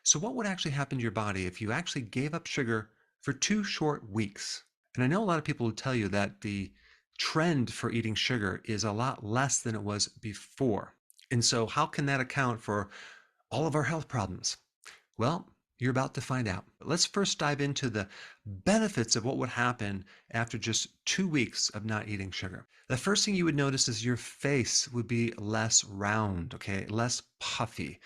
So what would actually happen to your body if you actually gave up sugar for 2 short weeks? And I know a lot of people will tell you that the trend for eating sugar is a lot less than it was before. And so how can that account for all of our health problems? Well, you're about to find out. Let's first dive into the benefits of what would happen after just 2 weeks of not eating sugar. The first thing you would notice is your face would be less round, okay, less puffy.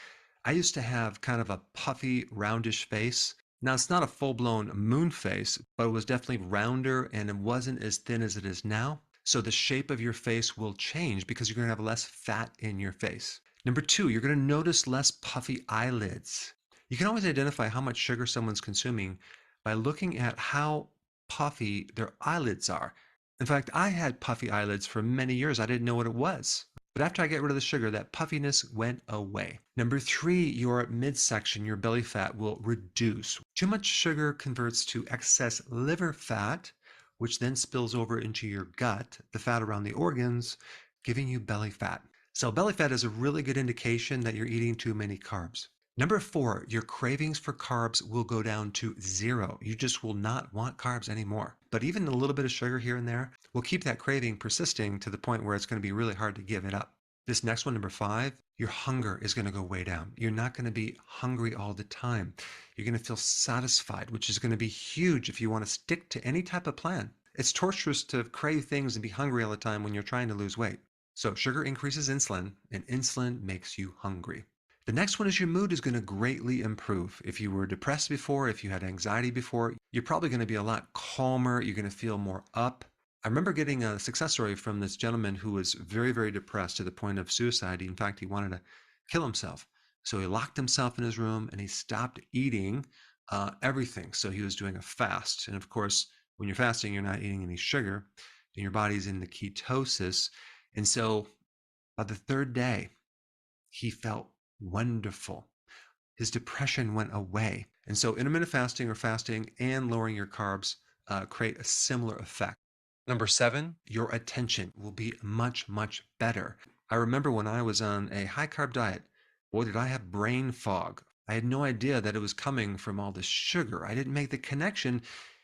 I used to have kind of a puffy, roundish face. Now, it's not a full blown moon face, but it was definitely rounder and it wasn't as thin as it is now. So the shape of your face will change because you're going to have less fat in your face. Number two, you're going to notice less puffy eyelids. You can always identify how much sugar someone's consuming by looking at how puffy their eyelids are. In fact, I had puffy eyelids for many years. I didn't know what it was. But after I get rid of the sugar, that puffiness went away. Number three, your midsection, your belly fat will reduce. Too much sugar converts to excess liver fat, which then spills over into your gut, the fat around the organs, giving you belly fat. So belly fat is a really good indication that you're eating too many carbs. Number four, your cravings for carbs will go down to zero. You just will not want carbs anymore. But even a little bit of sugar here and there will keep that craving persisting to the point where it's going to be really hard to give it up. This next one, number five, your hunger is going to go way down. You're not going to be hungry all the time. You're going to feel satisfied, which is going to be huge if you want to stick to any type of plan. It's torturous to crave things and be hungry all the time when you're trying to lose weight. So sugar increases insulin, and insulin makes you hungry. The next one is your mood is going to greatly improve. If you were depressed before, if you had anxiety before, you're probably going to be a lot calmer. You're going to feel more up. I remember getting a success story from this gentleman who was very, very depressed to the point of suicide. In fact, he wanted to kill himself. So he locked himself in his room and he stopped eating everything. So he was doing a fast. And of course, when you're fasting, you're not eating any sugar and your body's in the ketosis. And so by the third day, he felt wonderful. His depression went away. And so intermittent fasting or fasting and lowering your carbs create a similar effect. Number seven, your attention will be much, much better. I remember when I was on a high carb diet, boy, did I have brain fog. I had no idea that it was coming from all the sugar. I didn't make the connection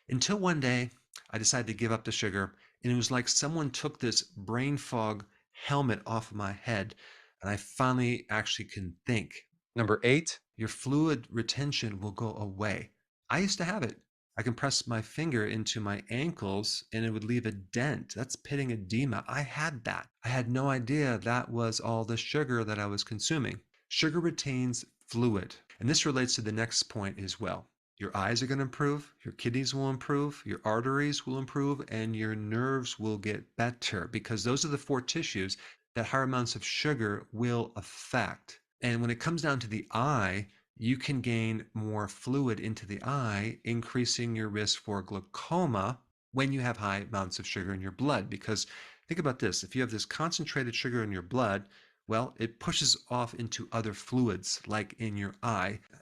until one day I decided to give up the sugar. And it was like someone took this brain fog helmet off of my head and I finally actually can think. Number eight, your fluid retention will go away. I used to have it. I can press my finger into my ankles and it would leave a dent. That's pitting edema. I had that. I had no idea that was all the sugar that I was consuming. Sugar retains fluid. And this relates to the next point as well. Your eyes are going to improve, your kidneys will improve, your arteries will improve, and your nerves will get better because those are the four tissues that higher amounts of sugar will affect. And when it comes down to the eye, you can gain more fluid into the eye, increasing your risk for glaucoma when you have high amounts of sugar in your blood. Because think about this, if you have this concentrated sugar in your blood, well, it pushes off into other fluids like in your eye.